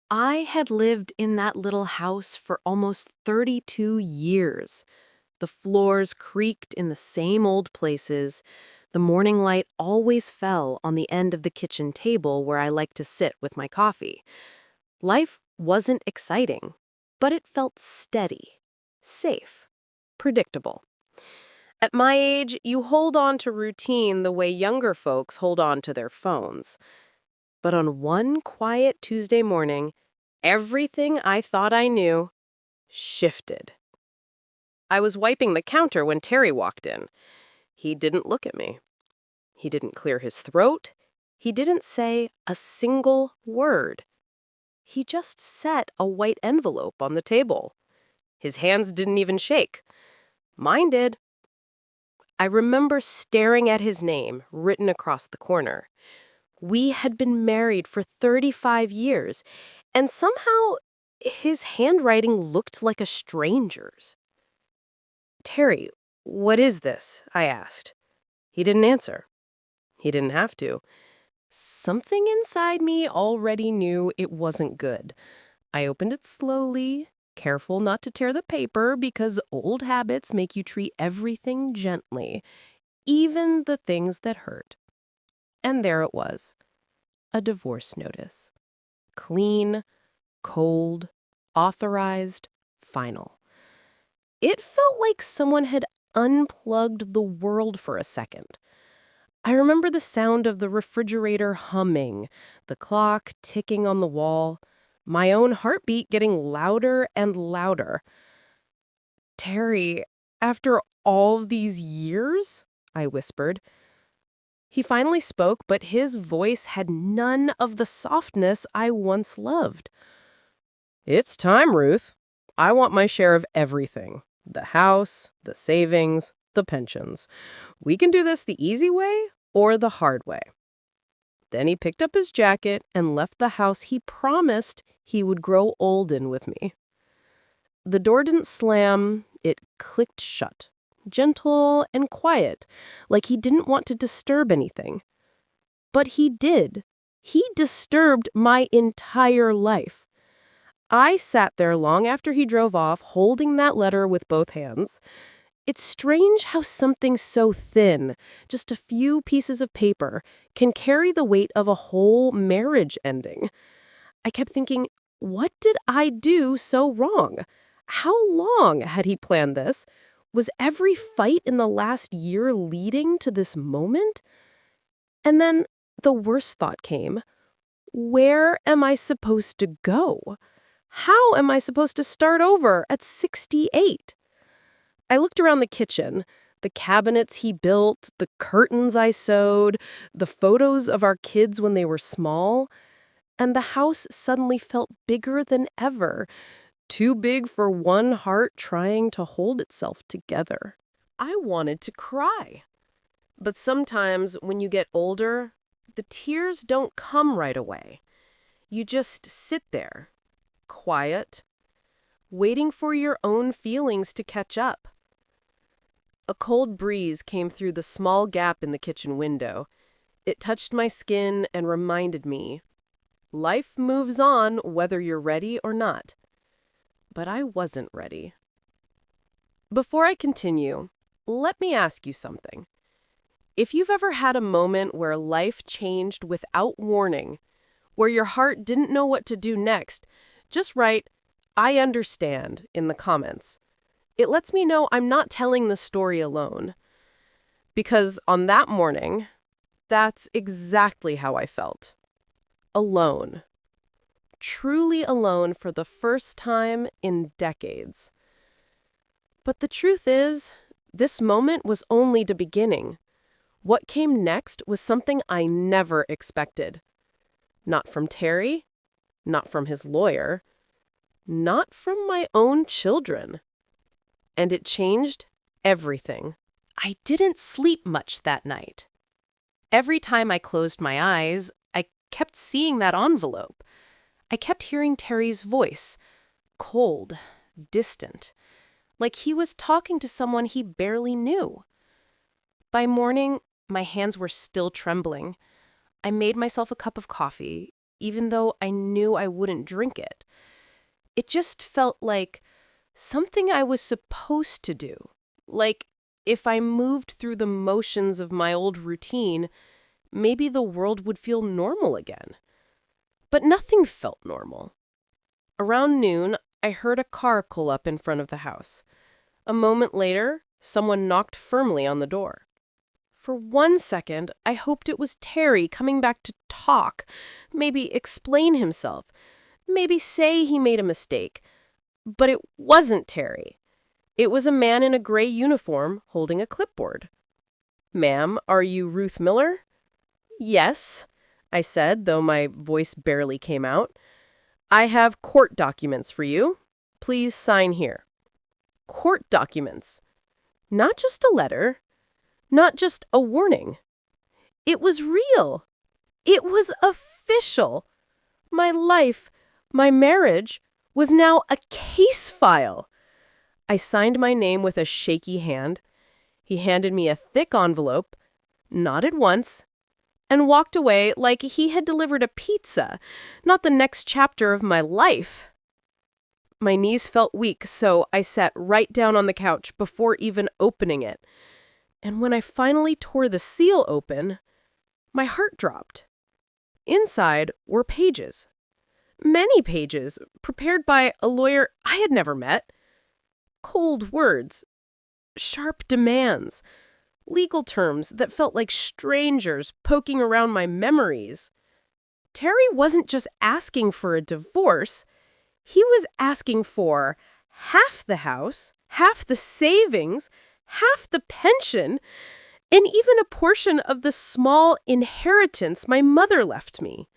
I had lived in that little house for almost 32 years. The floors creaked in the same old places. The morning light always fell on the end of the kitchen table where I like to sit with my coffee. Life wasn't exciting, but it felt steady, safe, predictable. At my age, you hold on to routine the way younger folks hold on to their phones. But on one quiet Tuesday morning, everything I thought I knew shifted. I was wiping the counter when Terry walked in. He didn't look at me. He didn't clear his throat. He didn't say a single word. He just set a white envelope on the table. His hands didn't even shake. Mine did. I remember staring at his name written across the corner. We had been married for 35 years, and somehow his handwriting looked like a stranger's. "Terry, what is this?" I asked. He didn't answer. He didn't have to. Something inside me already knew it wasn't good. I opened it slowly, careful not to tear the paper because old habits make you treat everything gently, even the things that hurt. And there it was, a divorce notice. Clean, cold, authorized, final. It felt like someone had unplugged the world for a second. I remember the sound of the refrigerator humming, the clock ticking on the wall, my own heartbeat getting louder and louder. "Terry, after all these years?" I whispered. He finally spoke, but his voice had none of the softness I once loved. "It's time, Ruth. I want my share of everything. The house, the savings, the pensions. We can do this the easy way or the hard way." Then he picked up his jacket and left the house he promised he would grow old in with me. The door didn't slam, it clicked shut, gentle and quiet, like he didn't want to disturb anything. But he did. He disturbed my entire life. I sat there long after he drove off, holding that letter with both hands. It's strange how something so thin, just a few pieces of paper, can carry the weight of a whole marriage ending. I kept thinking, what did I do so wrong? How long had he planned this? Was every fight in the last year leading to this moment? And then the worst thought came. Where am I supposed to go? How am I supposed to start over at 68? I looked around the kitchen, the cabinets he built, the curtains I sewed, the photos of our kids when they were small, and the house suddenly felt bigger than ever, too big for one heart trying to hold itself together. I wanted to cry. But sometimes when you get older, the tears don't come right away. You just sit there, quiet, waiting for your own feelings to catch up. A cold breeze came through the small gap in the kitchen window. It touched my skin and reminded me, life moves on whether you're ready or not. But I wasn't ready. Before I continue, let me ask you something. If you've ever had a moment where life changed without warning, where your heart didn't know what to do next, just write, "I understand," in the comments. It lets me know I'm not telling the story alone. Because on that morning, that's exactly how I felt. Alone. Truly alone for the first time in decades. But the truth is, this moment was only the beginning. What came next was something I never expected. Not from Terry, not from his lawyer, not from my own children. And it changed everything. I didn't sleep much that night. Every time I closed my eyes, I kept seeing that envelope. I kept hearing Terry's voice, cold, distant, like he was talking to someone he barely knew. By morning, my hands were still trembling. I made myself a cup of coffee, even though I knew I wouldn't drink it. It just felt like something I was supposed to do. Like if I moved through the motions of my old routine, maybe the world would feel normal again. But nothing felt normal. Around noon, I heard a car pull up in front of the house. A moment later, someone knocked firmly on the door. For 1 second, I hoped it was Terry coming back to talk, maybe explain himself, maybe say he made a mistake. But it wasn't Terry. It was a man in a gray uniform holding a clipboard. "Ma'am, are you Ruth Miller?" "Yes," I said, though my voice barely came out. "I have court documents for you. Please sign here." Court documents. Not just a letter. Not just a warning. It was real. It was official. My life, my marriage, was now a case file. I signed my name with a shaky hand. He handed me a thick envelope, nodded once, and walked away like he had delivered a pizza, not the next chapter of my life. My knees felt weak, so I sat right down on the couch before even opening it. And when I finally tore the seal open, my heart dropped. Inside were pages. Many pages, prepared by a lawyer I had never met. Cold words, sharp demands, legal terms that felt like strangers poking around my memories. Terry wasn't just asking for a divorce. He was asking for half the house, half the savings, half the pension, and even a portion of the small inheritance my mother left me.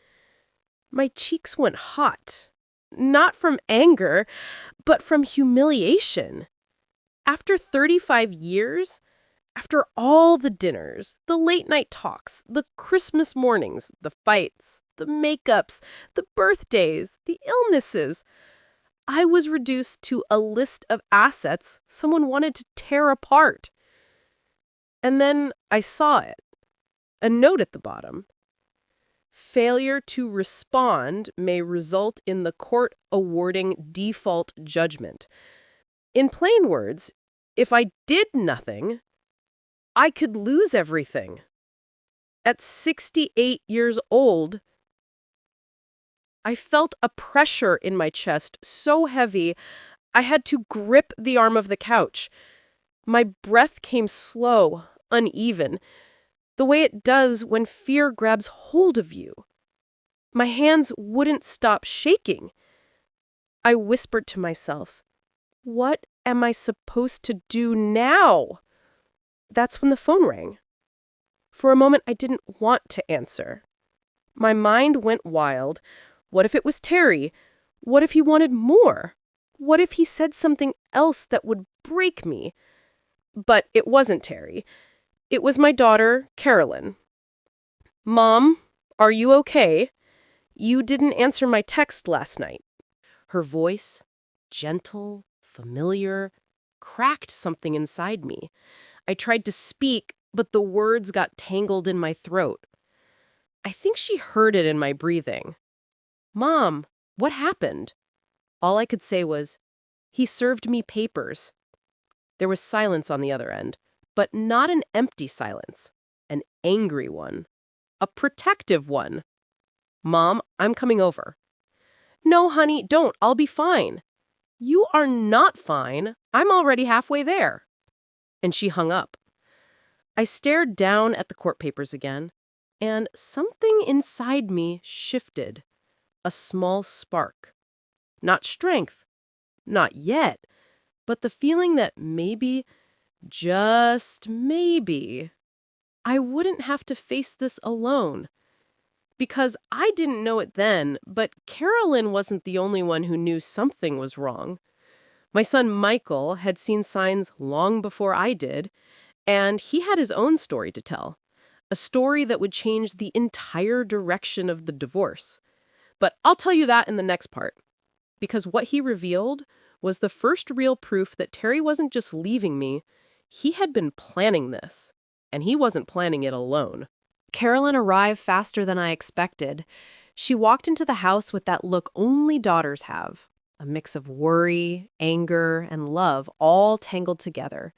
My cheeks went hot, not from anger, but from humiliation. After 35 years, after all the dinners, the late-night talks, the Christmas mornings, the fights, the makeups, the birthdays, the illnesses, I was reduced to a list of assets someone wanted to tear apart. And then I saw it. A note at the bottom. Failure to respond may result in the court awarding default judgment. In plain words, if I did nothing, I could lose everything. At 68 years old, I felt a pressure in my chest so heavy I had to grip the arm of the couch. My breath came slow, uneven, the way it does when fear grabs hold of you. My hands wouldn't stop shaking. I whispered to myself, "What am I supposed to do now?" That's when the phone rang. For a moment, I didn't want to answer. My mind went wild. What if it was Terry? What if he wanted more? What if he said something else that would break me? But it wasn't Terry. It was my daughter, Carolyn. "Mom, are you okay? You didn't answer my text last night." Her voice, gentle, familiar, cracked something inside me. I tried to speak, but the words got tangled in my throat. I think she heard it in my breathing. "Mom, what happened?" All I could say was, "He served me papers." There was silence on the other end, but not an empty silence, an angry one, a protective one. "Mom, I'm coming over." "No, honey, don't. I'll be fine." "You are not fine. I'm already halfway there." And she hung up. I stared down at the court papers again, and something inside me shifted. A small spark. Not strength. Not yet. But the feeling that maybe, just maybe, I wouldn't have to face this alone. Because I didn't know it then, but Carolyn wasn't the only one who knew something was wrong. My son Michael had seen signs long before I did, and he had his own story to tell. A story that would change the entire direction of the divorce. But I'll tell you that in the next part. Because what he revealed was the first real proof that Terry wasn't just leaving me, he had been planning this. And he wasn't planning it alone. Carolyn arrived faster than I expected. She walked into the house with that look only daughters have, a mix of worry, anger, and love all tangled together.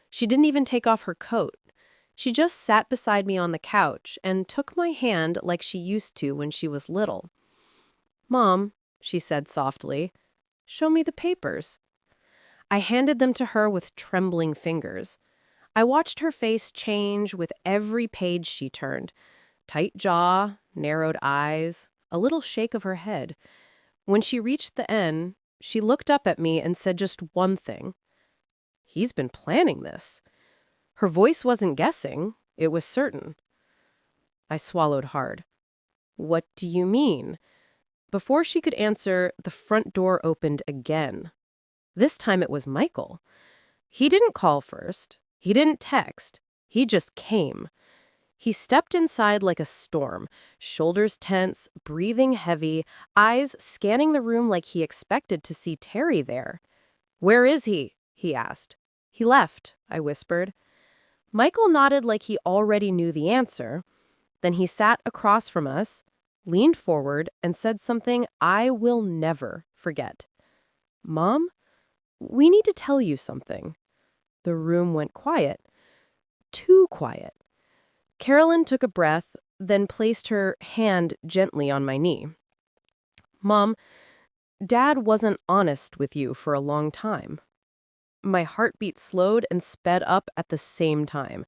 She didn't even take off her coat. She just sat beside me on the couch and took my hand like she used to when she was little. "Mom," she said softly, "show me the papers." I handed them to her with trembling fingers. I watched her face change with every page she turned. Tight jaw, narrowed eyes, a little shake of her head. When she reached the end, she looked up at me and said just one thing. "He's been planning this." Her voice wasn't guessing, it was certain. I swallowed hard. "What do you mean?" Before she could answer, the front door opened again. This time it was Michael. He didn't call first. He didn't text. He just came. He stepped inside like a storm, shoulders tense, breathing heavy, eyes scanning the room like he expected to see Terry there. "Where is he?" he asked. "He left," I whispered. Michael nodded like he already knew the answer. Then he sat across from us, leaned forward, and said something I will never forget. "Mom, we need to tell you something." The room went quiet. Too quiet. Carolyn took a breath, then placed her hand gently on my knee. "Mom, Dad wasn't honest with you for a long time." My heartbeat slowed and sped up at the same time.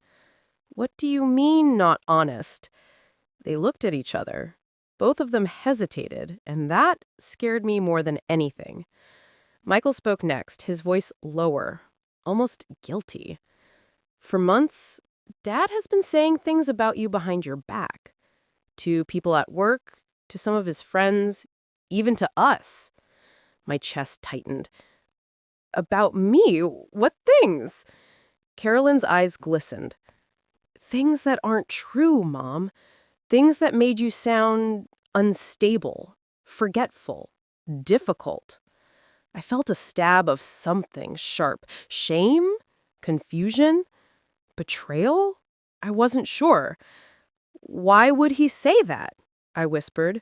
"What do you mean, not honest?" They looked at each other. Both of them hesitated, and that scared me more than anything. Michael spoke next, his voice lower, almost guilty. "For months, Dad has been saying things about you behind your back. To people at work, to some of his friends, even to us." My chest tightened. "About me? What things?" Carolyn's eyes glistened. "Things that aren't true, Mom. Things that made you sound unstable, forgetful, difficult." I felt a stab of something sharp. Shame? Confusion? Betrayal? I wasn't sure. "Why would he say that?" I whispered.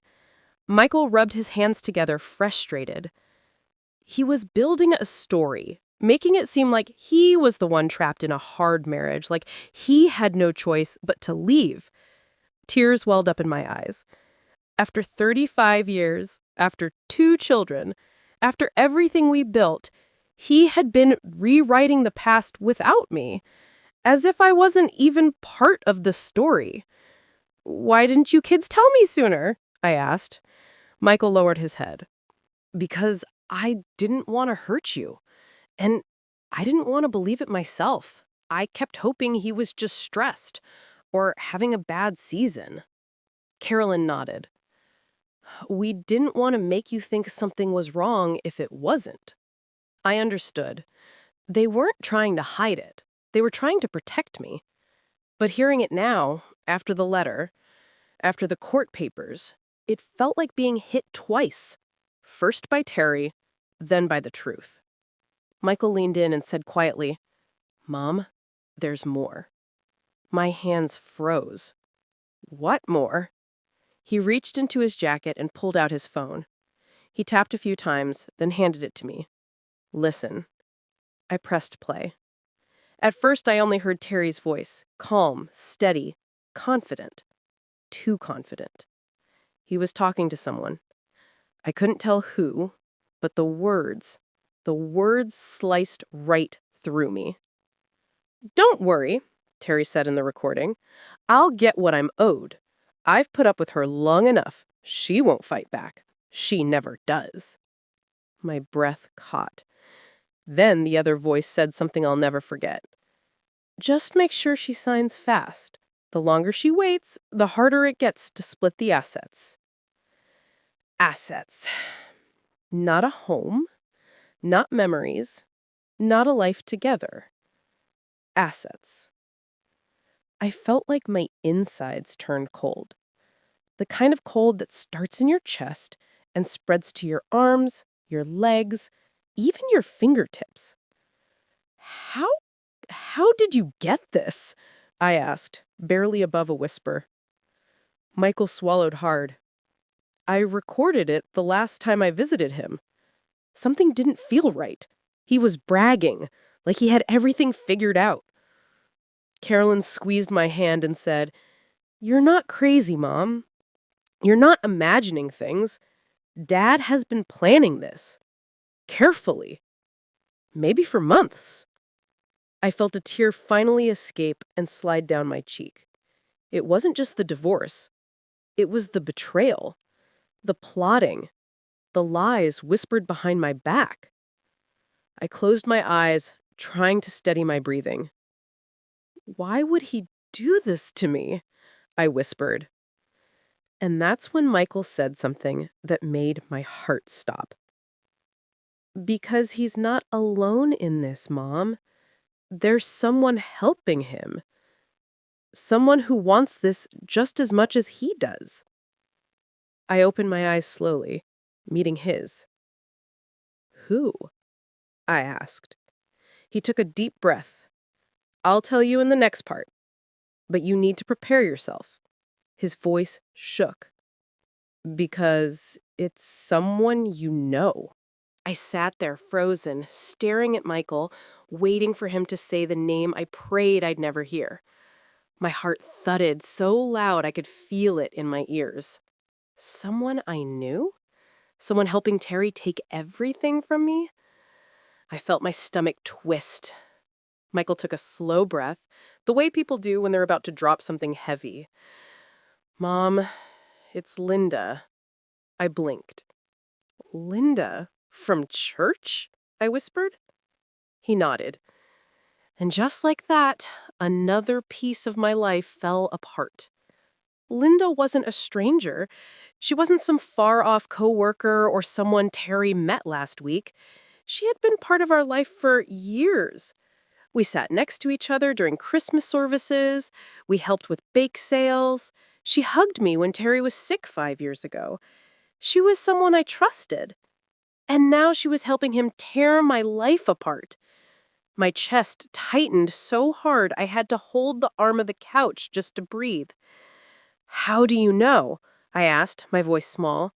Michael rubbed his hands together, frustrated. He was building a story, making it seem like he was the one trapped in a hard marriage, like he had no choice but to leave. Tears welled up in my eyes. After 35 years, after 2 children, after everything we built, he had been rewriting the past without me, as if I wasn't even part of the story. "Why didn't you kids tell me sooner?" I asked. Michael lowered his head. "Because I didn't want to hurt you. And I didn't want to believe it myself. I kept hoping he was just stressed or having a bad season." Carolyn nodded. "We didn't want to make you think something was wrong if it wasn't." I understood. They weren't trying to hide it. They were trying to protect me. But hearing it now, after the letter, after the court papers, it felt like being hit twice. First by Terry, then by the truth. Michael leaned in and said quietly, "Mom, there's more." My hands froze. "What more?" He reached into his jacket and pulled out his phone. He tapped a few times, then handed it to me. "Listen." I pressed play. At first, I only heard Terry's voice, calm, steady, confident. Too confident. He was talking to someone. I couldn't tell who, but the words sliced right through me. "Don't worry," Terry said in the recording. "I'll get what I'm owed. I've put up with her long enough. She won't fight back. She never does." My breath caught. Then the other voice said something I'll never forget. "Just make sure she signs fast. The longer she waits, the harder it gets to split the assets." Assets. Not a home, not memories, not a life together. Assets. I felt like my insides turned cold. The kind of cold that starts in your chest and spreads to your arms, your legs, even your fingertips. How did you get this?" I asked, barely above a whisper. Michael swallowed hard. I recorded it the last time I visited him. Something didn't feel right. He was bragging, like he had everything figured out. Carolyn squeezed my hand and said, "You're not crazy, Mom. You're not imagining things. Dad has been planning this. Carefully. Maybe for months." I felt a tear finally escape and slide down my cheek. It wasn't just the divorce. It was the betrayal, the plotting, the lies whispered behind my back. I closed my eyes, trying to steady my breathing. "Why would he do this to me?" I whispered. And that's when Michael said something that made my heart stop. "Because he's not alone in this, Mom. There's someone helping him. Someone who wants this just as much as he does." I opened my eyes slowly, meeting his. "Who?" I asked. He took a deep breath. "I'll tell you in the next part, but you need to prepare yourself." His voice shook. "Because it's someone you know." I sat there frozen, staring at Michael, waiting for him to say the name I prayed I'd never hear. My heart thudded so loud I could feel it in my ears. Someone I knew? Someone helping Terry take everything from me? I felt my stomach twist. Michael took a slow breath, the way people do when they're about to drop something heavy. "Mom, it's Linda." I blinked. "Linda? From church?" I whispered. He nodded. And just like that, another piece of my life fell apart. Linda wasn't a stranger. She wasn't some far-off coworker or someone Terry met last week. She had been part of our life for years. We sat next to each other during Christmas services. We helped with bake sales. She hugged me when Terry was sick 5 years ago. She was someone I trusted. And now she was helping him tear my life apart. My chest tightened so hard I had to hold the arm of the couch just to breathe. "How do you know?" I asked, my voice small.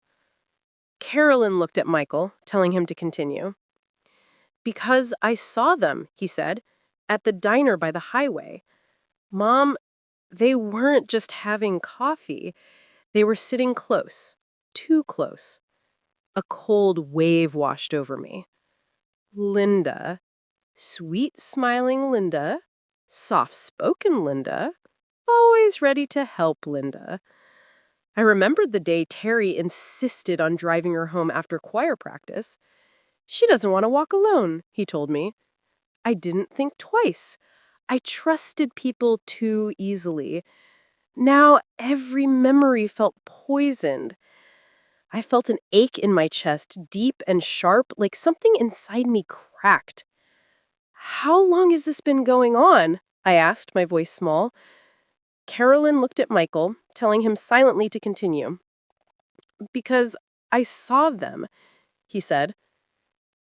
Carolyn looked at Michael, telling him to continue. "Because I saw them," he said, "at the diner by the highway. Mom, they weren't just having coffee. They were sitting close, too close." A cold wave washed over me. Linda, sweet smiling Linda, soft-spoken Linda, always ready to help Linda. I remembered the day Terry insisted on driving her home after choir practice. "She doesn't want to walk alone," he told me. I didn't think twice. I trusted people too easily. Now every memory felt poisoned. I felt an ache in my chest, deep and sharp, like something inside me cracked. "How long has this been going on?" I asked, my voice small. Carolyn looked at Michael, telling him silently to continue. "Because I saw them," he said,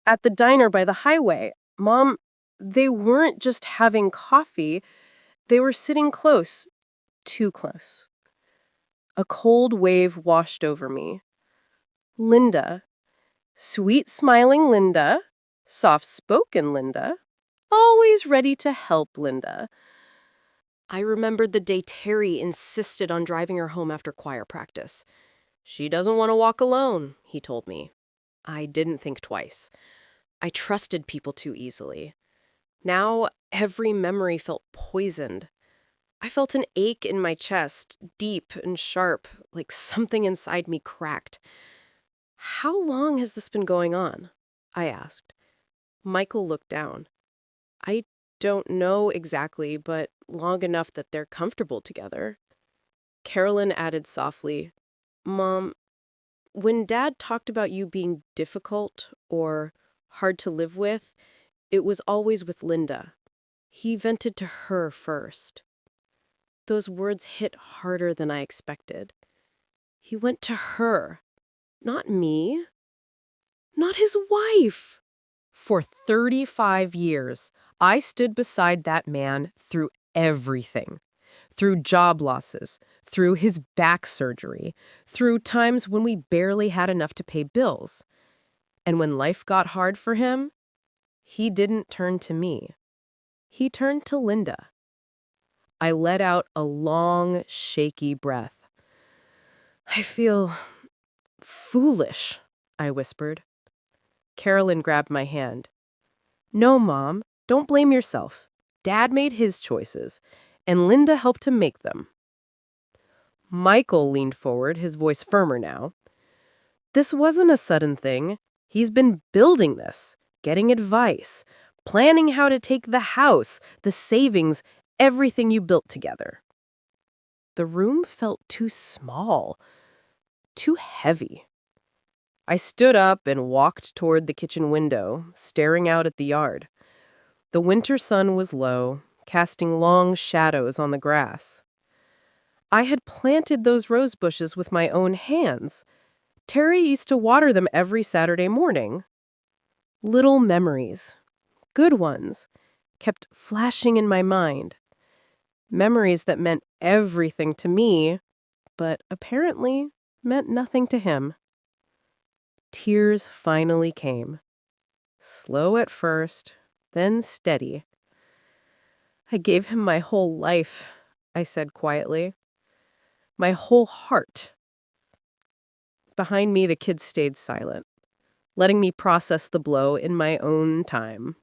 "at the diner by the highway. Mom, they weren't just having coffee. They were sitting close, too close." A cold wave washed over me. Linda, sweet smiling Linda, soft-spoken Linda, always ready to help Linda. I remembered the day Terry insisted on driving her home after choir practice. "She doesn't want to walk alone," he told me. I didn't think twice. I trusted people too easily. Now every memory felt poisoned. I felt an ache in my chest, deep and sharp, like something inside me cracked. "How long has this been going on?" I asked. Michael looked down. "I don't know exactly, but long enough that they're comfortable together." Carolyn added softly, "Mom, when Dad talked about you being difficult or hard to live with, it was always with Linda. He vented to her first." Those words hit harder than I expected. He went to her, not me, not his wife. For 35 years, I stood beside that man through everything. Through job losses, through his back surgery, through times when we barely had enough to pay bills. And when life got hard for him, he didn't turn to me. He turned to Linda. I let out a long, shaky breath. I feel foolish, I whispered. Carolyn grabbed my hand. No, Mom, don't blame yourself. Dad made his choices, and Linda helped him make them. Michael leaned forward, his voice firmer now. This wasn't a sudden thing. He's been building this, getting advice, planning how to take the house, the savings, everything you built together. The room felt too small, too heavy. I stood up and walked toward the kitchen window, staring out at the yard. The winter sun was low, casting long shadows on the grass. I had planted those rose bushes with my own hands. Terry used to water them every Saturday morning. Little memories, good ones, kept flashing in my mind. Memories that meant everything to me, but apparently meant nothing to him. Tears finally came. Slow at first, then steady. I gave him my whole life, I said quietly. My whole heart. Behind me, the kids stayed silent, letting me process the blow in my own time.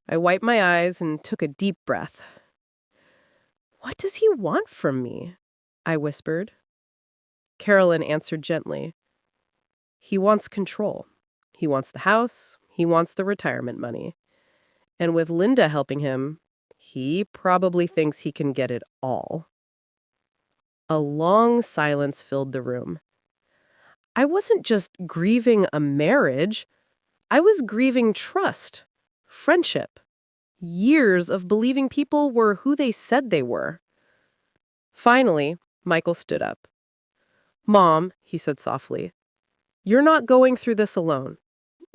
I wiped my eyes and took a deep breath. What does he want from me? I whispered. Carolyn answered gently. He wants control. He wants the house. He wants the retirement money. And with Linda helping him, he probably thinks he can get it all. A long silence filled the room. I wasn't just grieving a marriage. I was grieving trust, friendship, years of believing people were who they said they were. Finally, Michael stood up. Mom, he said softly, you're not going through this alone.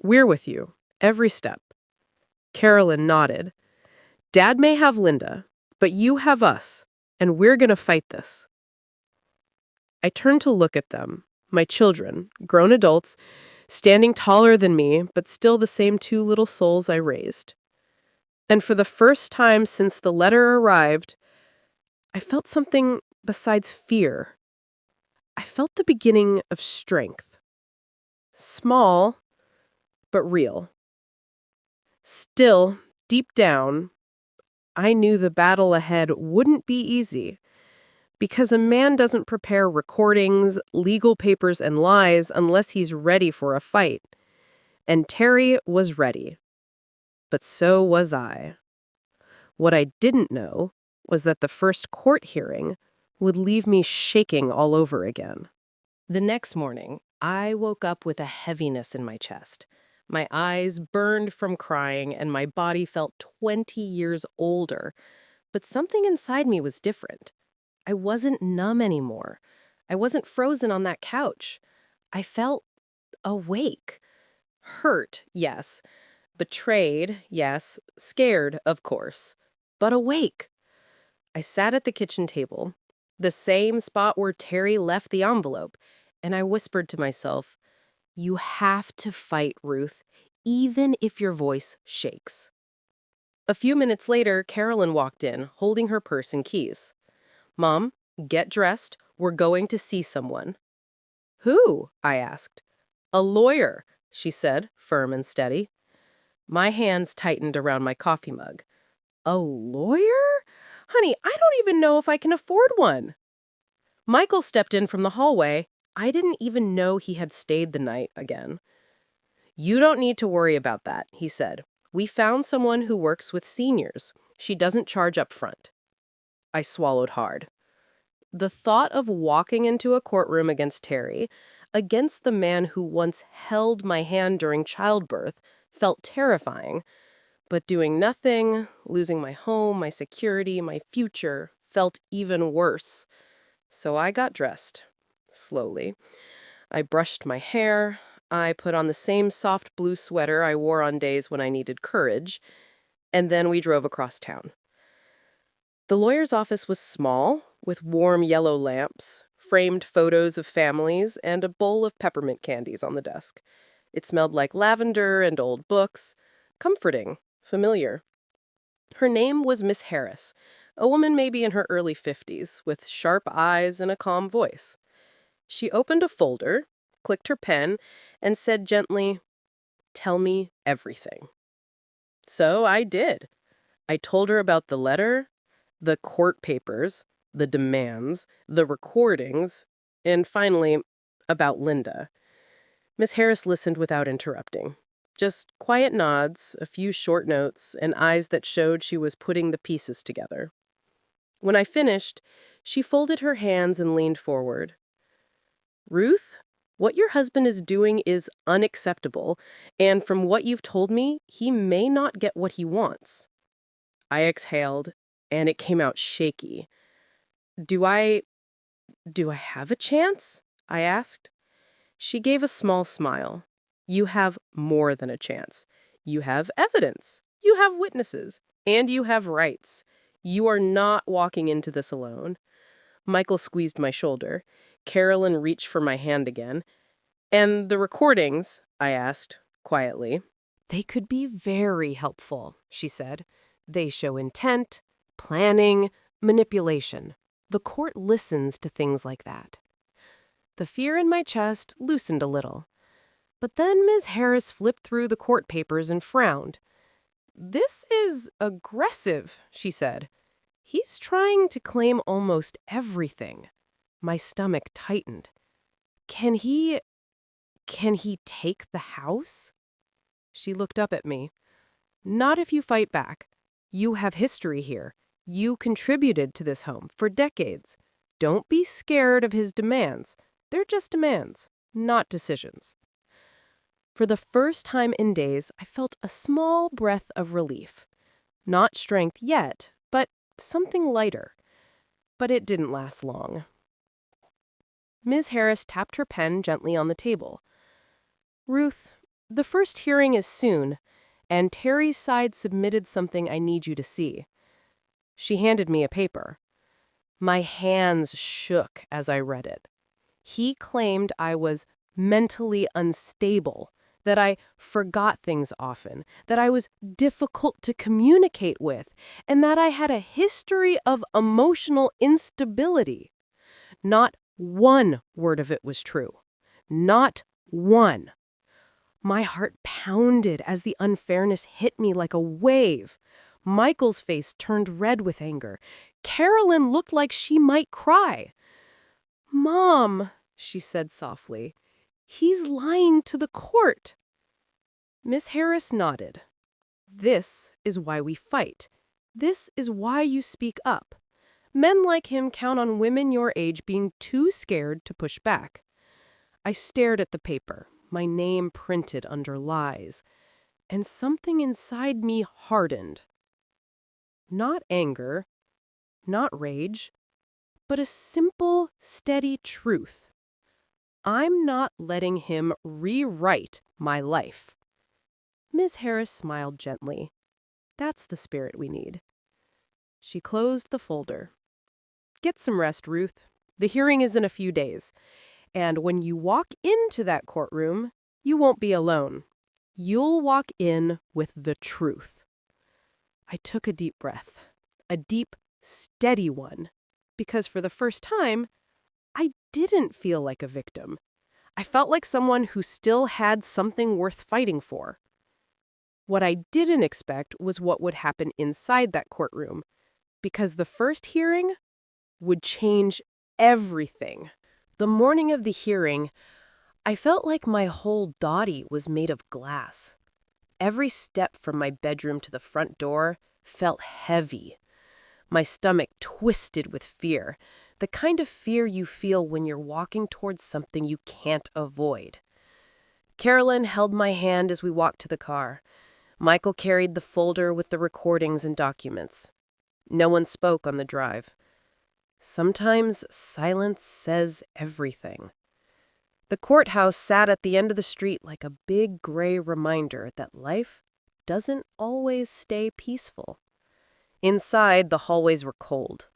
We're with you, every step. Carolyn nodded. Dad may have Linda, but you have us, and we're going to fight this. I turned to look at them, my children, grown adults, standing taller than me, but still the same two little souls I raised. And for the first time since the letter arrived, I felt something besides fear. I felt the beginning of strength. Small, but real. Still, deep down, I knew the battle ahead wouldn't be easy. Because a man doesn't prepare recordings, legal papers, and lies unless he's ready for a fight. And Terry was ready. But so was I. What I didn't know was that the first court hearing would leave me shaking all over again. The next morning, I woke up with a heaviness in my chest. My eyes burned from crying, and my body felt 20 years older. But something inside me was different. I wasn't numb anymore. I wasn't frozen on that couch. I felt awake. Hurt, yes. Betrayed, yes. Scared, of course. But awake. I sat at the kitchen table, the same spot where Terry left the envelope, and I whispered to myself, you have to fight, Ruth, even if your voice shakes. A few minutes later, Carolyn walked in, holding her purse and keys. Mom, get dressed. We're going to see someone. Who? I asked. A lawyer, she said, firm and steady. My hands tightened around my coffee mug. A lawyer? Honey, I don't even know if I can afford one. Michael stepped in from the hallway. I didn't even know he had stayed the night again. You don't need to worry about that, he said. We found someone who works with seniors. She doesn't charge up front. I swallowed hard. The thought of walking into a courtroom against Terry, against the man who once held my hand during childbirth, felt terrifying. But doing nothing, losing my home, my security, my future, felt even worse. So I got dressed, slowly. I brushed my hair. I put on the same soft blue sweater I wore on days when I needed courage. And then we drove across town. The lawyer's office was small, with warm yellow lamps, framed photos of families, and a bowl of peppermint candies on the desk. It smelled like lavender and old books. Comforting, familiar. Her name was Miss Harris, a woman maybe in her early 50s, with sharp eyes and a calm voice. She opened a folder, clicked her pen, and said gently, "Tell me everything." So I did. I told her about the letter, the court papers, the demands, the recordings, and finally, about Linda. Miss Harris listened without interrupting. Just quiet nods, a few short notes, and eyes that showed she was putting the pieces together. When I finished, she folded her hands and leaned forward. "Ruth, what your husband is doing is unacceptable, and from what you've told me, he may not get what he wants." I exhaled, and it came out shaky. Do I have a chance?" I asked. She gave a small smile. "You have more than a chance. You have evidence. You have witnesses. And you have rights. You are not walking into this alone." Michael squeezed my shoulder. Carolyn reached for my hand again. "And the recordings?" I asked, quietly. They could be very helpful, she said. They show intent, planning, manipulation. The court listens to things like that. The fear in my chest loosened a little. But then Ms. Harris flipped through the court papers and frowned. "This is aggressive," she said. "He's trying to claim almost everything." My stomach tightened. Can he take the house?" She looked up at me. "Not if you fight back. You have history here. You contributed to this home for decades. Don't be scared of his demands. They're just demands, not decisions." For the first time in days, I felt a small breath of relief. Not strength yet, but something lighter. But it didn't last long. Ms. Harris tapped her pen gently on the table. "Ruth, the first hearing is soon, and Terry's side submitted something I need you to see." She handed me a paper. My hands shook as I read it. He claimed I was mentally unstable, that I forgot things often, that I was difficult to communicate with, and that I had a history of emotional instability. Not one word of it was true. Not one. My heart pounded as the unfairness hit me like a wave. Michael's face turned red with anger. Carolyn looked like she might cry. "Mom," she said softly, "he's lying to the court." Miss Harris nodded. "This is why we fight. This is why you speak up. Men like him count on women your age being too scared to push back." I stared at the paper, my name printed under lies, and something inside me hardened. Not anger, not rage, but a simple, steady truth. I'm not letting him rewrite my life. Ms. Harris smiled gently. "That's the spirit we need." She closed the folder. "Get some rest, Ruth. The hearing is in a few days. And when you walk into that courtroom, you won't be alone. You'll walk in with the truth." I took a deep breath, a deep, steady one, because for the first time, I didn't feel like a victim. I felt like someone who still had something worth fighting for. What I didn't expect was what would happen inside that courtroom, because the first hearing would change everything. The morning of the hearing, I felt like my whole body was made of glass. Every step from my bedroom to the front door felt heavy. My stomach twisted with fear, the kind of fear you feel when you're walking towards something you can't avoid. Carolyn held my hand as we walked to the car. Michael carried the folder with the recordings and documents. No one spoke on the drive. Sometimes silence says everything. The courthouse sat at the end of the street like a big gray reminder that life doesn't always stay peaceful. Inside, the hallways were cold.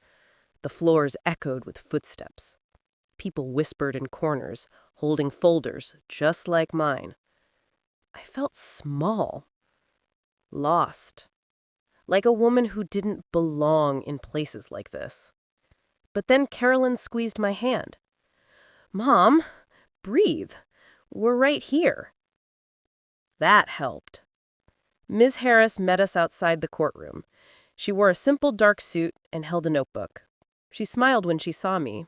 The floors echoed with footsteps. People whispered in corners, holding folders just like mine. I felt small, lost, like a woman who didn't belong in places like this. But then Carolyn squeezed my hand. "Mom, breathe. We're right here." That helped. Ms. Harris met us outside the courtroom. She wore a simple dark suit and held a notebook. She smiled when she saw me.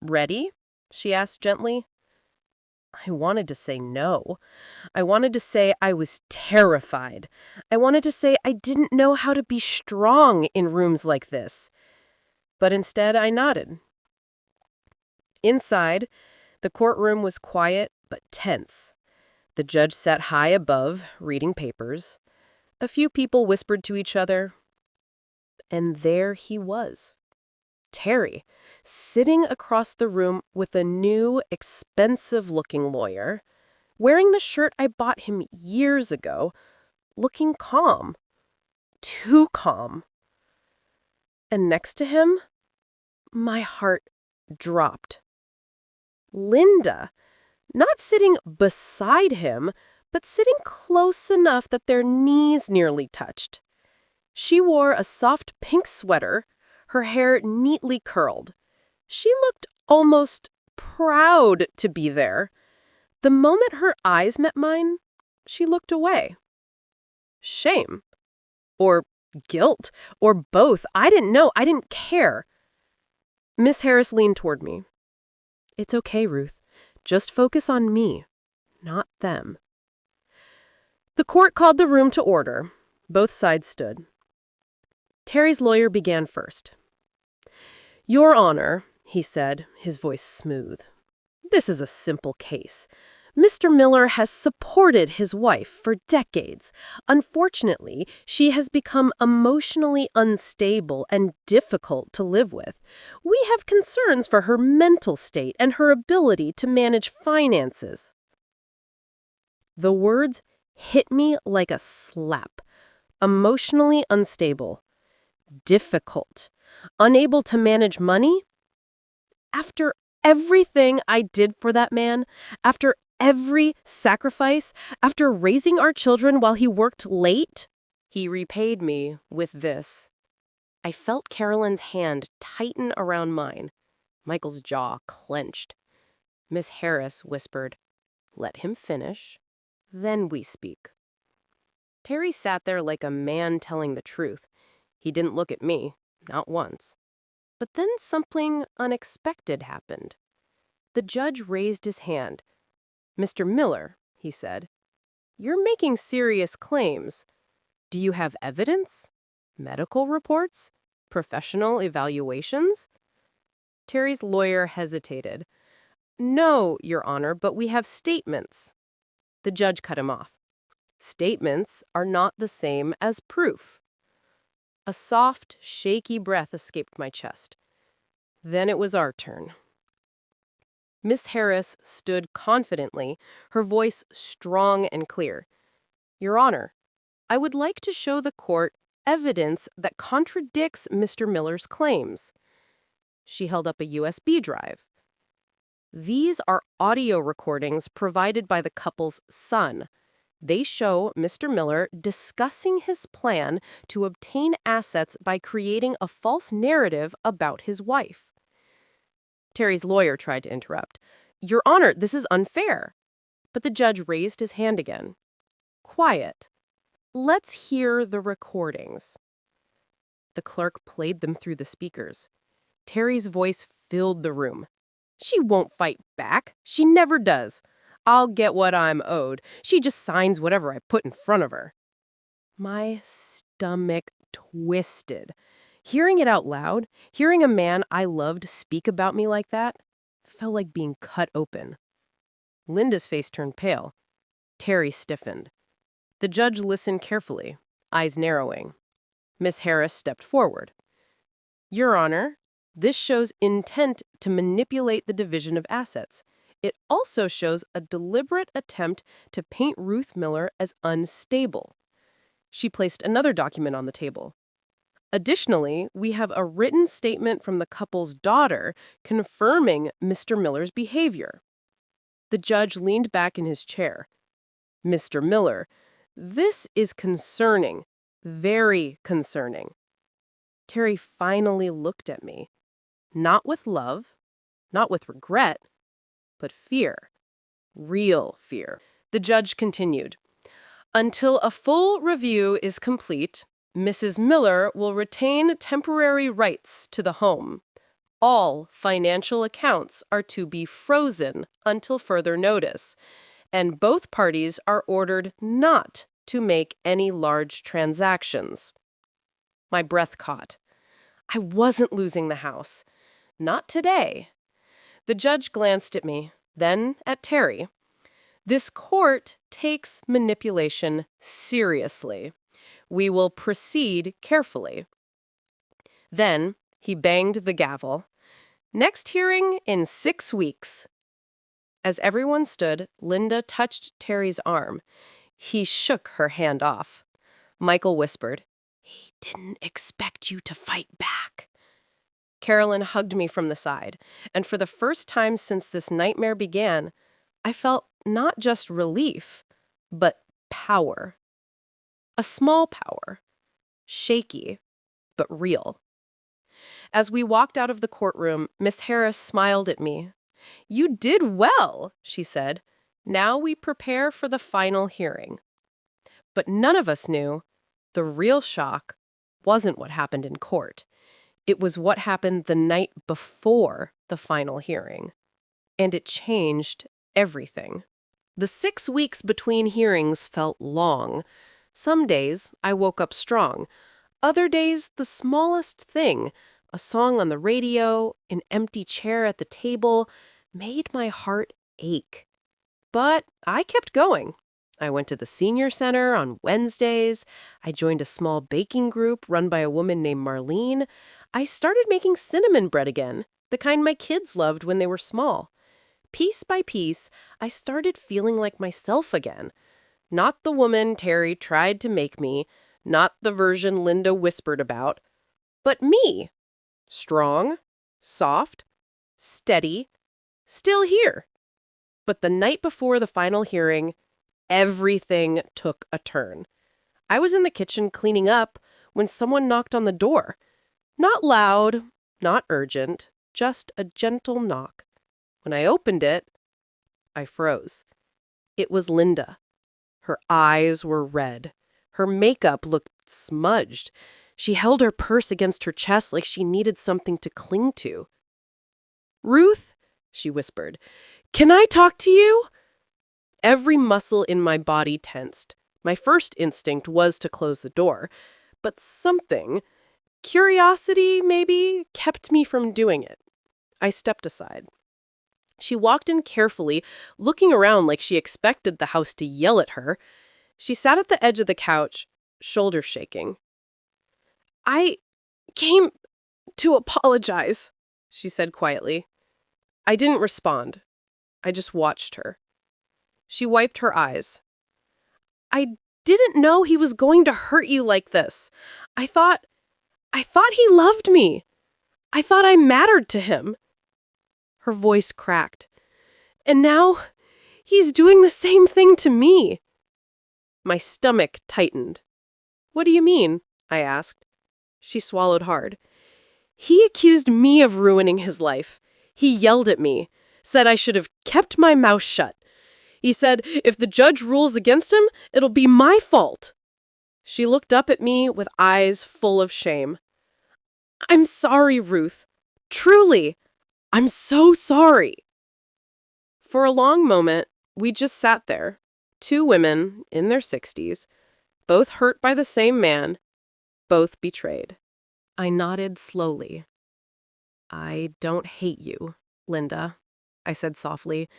"Ready?" she asked gently. I wanted to say no. I wanted to say I was terrified. I wanted to say I didn't know how to be strong in rooms like this. But instead, I nodded. Inside, the courtroom was quiet but tense. The judge sat high above, reading papers. A few people whispered to each other. And there he was, Terry, sitting across the room with a new, expensive-looking lawyer, wearing the shirt I bought him years ago, looking calm. Too calm. And next to him, my heart dropped. Linda, not sitting beside him, but sitting close enough that their knees nearly touched. She wore a soft pink sweater, her hair neatly curled. She looked almost proud to be there. The moment her eyes met mine, she looked away. Shame. Or guilt. Or both. I didn't know. I didn't care. Miss Harris leaned toward me. "It's okay, Ruth. Just focus on me, not them." The court called the room to order. Both sides stood. Terry's lawyer began first. "Your Honor," he said, his voice smooth, "this is a simple case. Mr. Miller has supported his wife for decades. Unfortunately, she has become emotionally unstable and difficult to live with. We have concerns for her mental state and her ability to manage finances." The words hit me like a slap. Emotionally unstable. Difficult. Unable to manage money? After everything I did for that man, after every sacrifice, after raising our children while he worked late, he repaid me with this. I felt Carolyn's hand tighten around mine. Michael's jaw clenched. Miss Harris whispered, "Let him finish, then we speak." Terry sat there like a man telling the truth. He didn't look at me, not once. But then something unexpected happened. The judge raised his hand. "Mr. Miller," he said, "you're making serious claims. Do you have evidence? Medical reports? Professional evaluations?" Terry's lawyer hesitated. "No, Your Honor, but we have statements." The judge cut him off. "Statements are not the same as proof." A soft, shaky breath escaped my chest. Then it was our turn. Miss Harris stood confidently, her voice strong and clear. "Your Honor, I would like to show the court evidence that contradicts Mr. Miller's claims." She held up a USB drive. "These are audio recordings provided by the couple's son. They show Mr. Miller discussing his plan to obtain assets by creating a false narrative about his wife." Terry's lawyer tried to interrupt. "Your Honor, this is unfair." But the judge raised his hand again. "Quiet. Let's hear the recordings." The clerk played them through the speakers. Terry's voice filled the room. "She won't fight back. She never does. I'll get what I'm owed. She just signs whatever I put in front of her." My stomach twisted. Hearing it out loud, hearing a man I loved speak about me like that, felt like being cut open. Linda's face turned pale. Terry stiffened. The judge listened carefully, eyes narrowing. Miss Harris stepped forward. "Your Honor, this shows intent to manipulate the division of assets. It also shows a deliberate attempt to paint Ruth Miller as unstable." She placed another document on the table. Additionally, we have a written statement from the couple's daughter confirming Mr. Miller's behavior. The judge leaned back in his chair. Mr. Miller, this is concerning, very concerning. Terry finally looked at me, not with love, not with regret, but fear, real fear. The judge continued, until a full review is complete, Mrs. Miller will retain temporary rights to the home. All financial accounts are to be frozen until further notice, and both parties are ordered not to make any large transactions. My breath caught. I wasn't losing the house. Not today. The judge glanced at me, then at Terry. This court takes manipulation seriously. We will proceed carefully. Then he banged the gavel. Next hearing in 6 weeks. As everyone stood, Linda touched Terry's arm. He shook her hand off. Michael whispered, "He didn't expect you to fight back." Carolyn hugged me from the side, and for the first time since this nightmare began, I felt not just relief, but power. A small power. Shaky, but real. As we walked out of the courtroom, Miss Harris smiled at me. "You did well," she said. "Now we prepare for the final hearing." But none of us knew the real shock wasn't what happened in court. It was what happened the night before the final hearing. And it changed everything. The 6 weeks between hearings felt long. Some days I woke up strong. Other days, the smallest thing, a song on the radio, an empty chair at the table, made my heart ache. But I kept going. I went to the senior center on Wednesdays. I joined a small baking group run by a woman named Marlene. I started making cinnamon bread again, the kind my kids loved when they were small. Piece by piece, I started feeling like myself again. Not the woman Terry tried to make me, not the version Linda whispered about, but me. Strong, soft, steady, still here. But the night before the final hearing, everything took a turn. I was in the kitchen cleaning up when someone knocked on the door. Not loud, not urgent, just a gentle knock. When I opened it, I froze. It was Linda. Her eyes were red. Her makeup looked smudged. She held her purse against her chest like she needed something to cling to. "Ruth," she whispered, "can I talk to you?" Every muscle in my body tensed. My first instinct was to close the door, but something, curiosity maybe, kept me from doing it. I stepped aside. She walked in carefully, looking around like she expected the house to yell at her. She sat at the edge of the couch, shoulders shaking. "I came to apologize," she said quietly. I didn't respond. I just watched her. She wiped her eyes. "I didn't know he was going to hurt you like this. I thought he loved me. I thought I mattered to him." Her voice cracked. "And now he's doing the same thing to me." My stomach tightened. "What do you mean?" I asked. She swallowed hard. "He accused me of ruining his life. He yelled at me, said I should have kept my mouth shut. He said if the judge rules against him, it'll be my fault." She looked up at me with eyes full of shame. "I'm sorry, Ruth. Truly, I'm so sorry." For a long moment, we just sat there, 2 women in their 60s, both hurt by the same man, both betrayed. I nodded slowly. "I don't hate you, Linda," I said softly,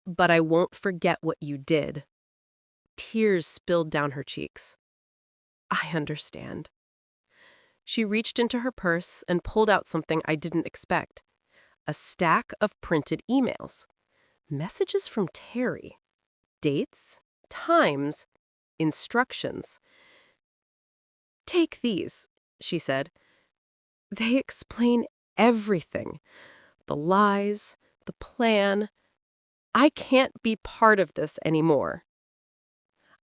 "but I won't forget what you did." Tears spilled down her cheeks. "I understand." She reached into her purse and pulled out something I didn't expect. A stack of printed emails. Messages from Terry. Dates, times, instructions. "Take these," she said. They explain everything. The lies, the plan. I can't be part of this anymore.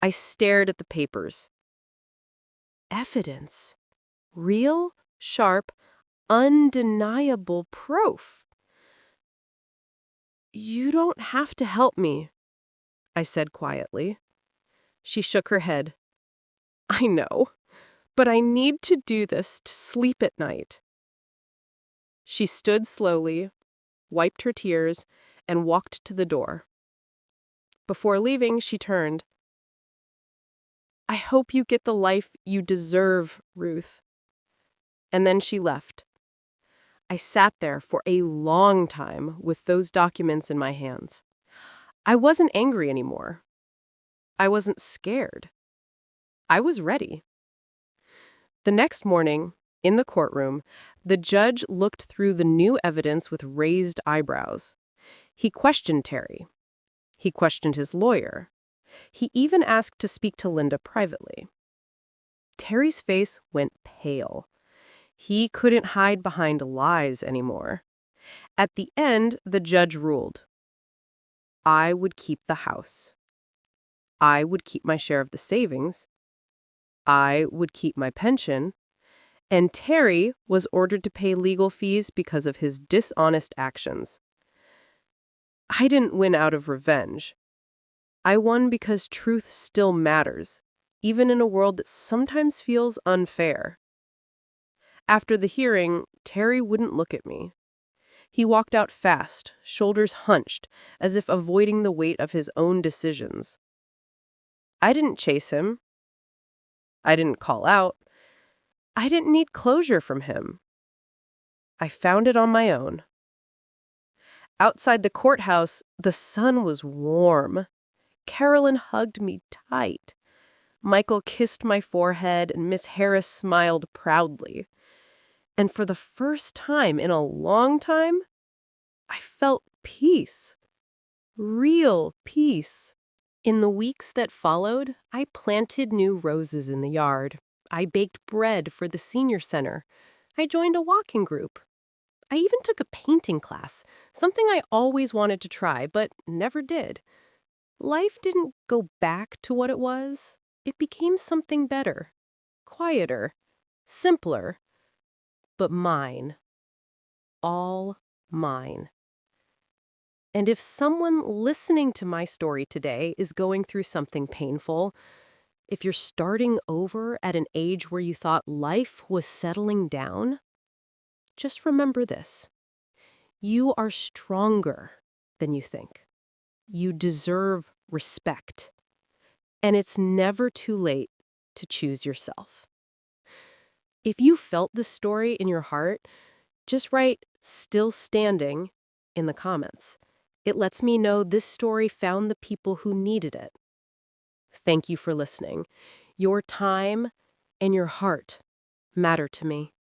I stared at the papers. Evidence. Real, sharp, undeniable proof. You don't have to help me, I said quietly. She shook her head. I know, but I need to do this to sleep at night. She stood slowly, wiped her tears, and walked to the door. Before leaving, she turned. I hope you get the life you deserve, Ruth. And then she left. I sat there for a long time with those documents in my hands. I wasn't angry anymore. I wasn't scared. I was ready. The next morning, in the courtroom, the judge looked through the new evidence with raised eyebrows. He questioned Terry. He questioned his lawyer. He even asked to speak to Linda privately. Terry's face went pale. He couldn't hide behind lies anymore. At the end, the judge ruled. I would keep the house. I would keep my share of the savings. I would keep my pension. And Terry was ordered to pay legal fees because of his dishonest actions. I didn't win out of revenge. I won because truth still matters, even in a world that sometimes feels unfair. After the hearing, Terry wouldn't look at me. He walked out fast, shoulders hunched, as if avoiding the weight of his own decisions. I didn't chase him. I didn't call out. I didn't need closure from him. I found it on my own. Outside the courthouse, the sun was warm. Carolyn hugged me tight. Michael kissed my forehead, and Miss Harris smiled proudly. And for the first time in a long time, I felt peace. Real peace. In the weeks that followed, I planted new roses in the yard. I baked bread for the senior center. I joined a walking group. I even took a painting class, something I always wanted to try, but never did. Life didn't go back to what it was. It became something better, quieter, simpler, but mine. All mine. And if someone listening to my story today is going through something painful, if you're starting over at an age where you thought life was settling down, just remember this. You are stronger than you think. You deserve respect. And it's never too late to choose yourself. If you felt this story in your heart, just write "still standing" in the comments. It lets me know this story found the people who needed it. Thank you for listening. Your time and your heart matter to me.